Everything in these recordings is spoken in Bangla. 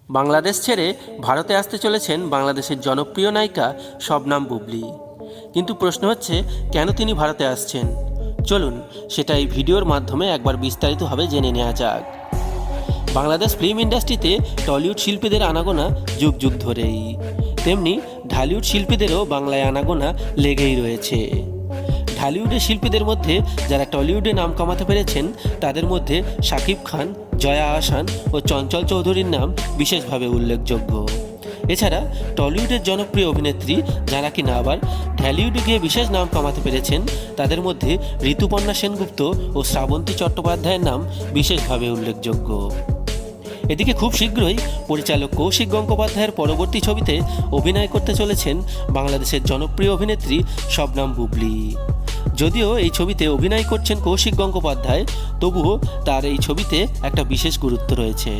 বাংলাদেশ ছেড়ে ভারতে আসতে চলেছেন বাংলাদেশের জনপ্রিয় নায়িকা শবনম বুবলী। কিন্তু প্রশ্ন হচ্ছে, কেন তিনি ভারতে আসছেন? চলুন সেটা এই ভিডিওর মাধ্যমে একবার বিস্তারিতভাবে জেনে নেওয়া যাক। বাংলাদেশ ফিল্ম ইন্ডাস্ট্রিতে টলিউড শিল্পীদের আনাগোনা যুগ যুগ ধরেই, তেমনি ঢালিউড শিল্পীদেরও বাংলায় আনাগোনা লেগেই রয়েছে। ঢালিউডের শিল্পীদের মধ্যে যারা টলিউডে নাম কামাতে পেরেছেন তাদের মধ্যে শাকিব খান, জয়া আহসান ও চঞ্চল চৌধুরীর নাম বিশেষভাবে উল্লেখযোগ্য। এছাড়া টলিউডের জনপ্রিয় অভিনেত্রী যারা কিনা আবার ঢালিউডে গিয়ে বিশেষ নাম কামাতে পেরেছেন তাদের মধ্যে ঋতুপর্ণা সেনগুপ্ত ও শ্রাবন্তী চট্টোপাধ্যায়ের নাম বিশেষভাবে উল্লেখযোগ্য। এদিকে খুব শীঘ্রই পরিচালক কৌশিক গঙ্গোপাধ্যায়ের পরবর্তী ছবিতে অভিনয় করতে চলেছেন বাংলাদেশের জনপ্রিয় অভিনেত্রী শবনম বুবলী। যদিও এই ছবিতে অভিনয় করছেন কৌশিক গঙ্গোপাধ্যায়, তবুও তার এই ছবিতে একটা বিশেষ গুরুত্ব রয়েছে।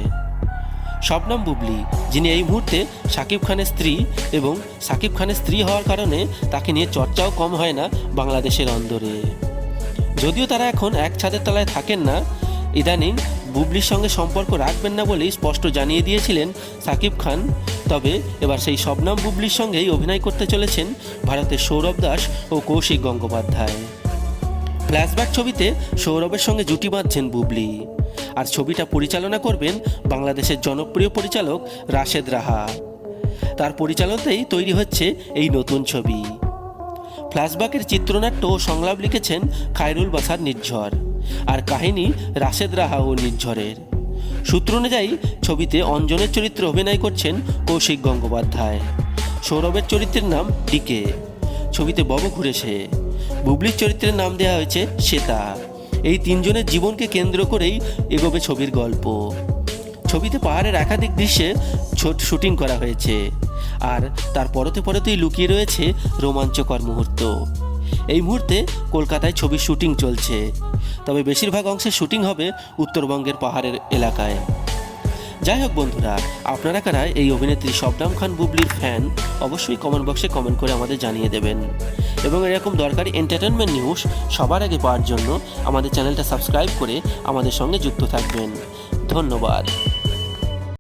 শবনম বুবলী, যিনি এই মুহূর্তে শাকিব খানের স্ত্রী, এবং শাকিব খানের স্ত্রী হওয়ার কারণে তাকে নিয়ে চর্চাও কম হয় না বাংলাদেশের অন্দরে। যদিও তারা এখন এক ছাদের তলায় থাকেন না, ইদানিং বুবলির সঙ্গে সম্পর্ক রাখবেন না বলেই স্পষ্ট জানিয়ে দিয়েছিলেন শাকিব খান। তবে এবার সেই শবনম বুবলির সঙ্গেই অভিনয় করতে চলেছেন ভারতের সৌরভ দাস ও কৌশিক গঙ্গোপাধ্যায়। ফ্ল্যাশব্যাক ছবিতে সৌরভের সঙ্গে জুটি বাঁধছেন বুবলি, আর ছবিটা পরিচালনা করবেন বাংলাদেশের জনপ্রিয় পরিচালক রাশেদ রাহা। তার পরিচালনাতেই তৈরি হচ্ছে এই নতুন ছবি। ফ্ল্যাশব্যাকের চিত্রনাট্য ও সংলাপ লিখেছেন খায়রুল বাসার নির্ঝর, আর কাহিনী রাশেদ রাহা ও নির্ঝরের। সূত্র অনুযায়ী ছবিতে অঞ্জনের চরিত্রে অভিনয় করছেন কৌশিক গঙ্গোপাধ্যায়। সৌরভের চরিত্রের নাম ডিকে, ছবিতে বব ঘুরেছে। বুবলির চরিত্রের নাম দেওয়া হয়েছে শ্বেতা। এই তিনজনের জীবনকে কেন্দ্র করেই এগোবে ছবির গল্প। ছবিতে পাহাড়ের একাধিক দৃশ্যে শুটিং করা হয়েছে, আর তার পরতেই লুকিয়ে রয়েছে রোমাঞ্চকর মুহূর্ত। এই মুহূর্তে কলকাতায় ছবির শুটিং চলছে, তবে বেশিরভাগ অংশে শুটিং হবে উত্তরবঙ্গের পাহাড়ের এলাকায়। যাই হোক বন্ধুরা, আপনারা কারা এই অভিনেত্রী শবনম খান বুবলির ফ্যান, অবশ্যই কমেন্ট বক্সে কমেন্ট করে আমাদের জানিয়ে দেবেন। এবং এরকম দরকারি এন্টারটেনমেন্ট নিউজ সবার আগে পাওয়ার জন্য আমাদের চ্যানেলটা সাবস্ক্রাইব করে আমাদের সঙ্গে যুক্ত থাকবেন। ধন্যবাদ।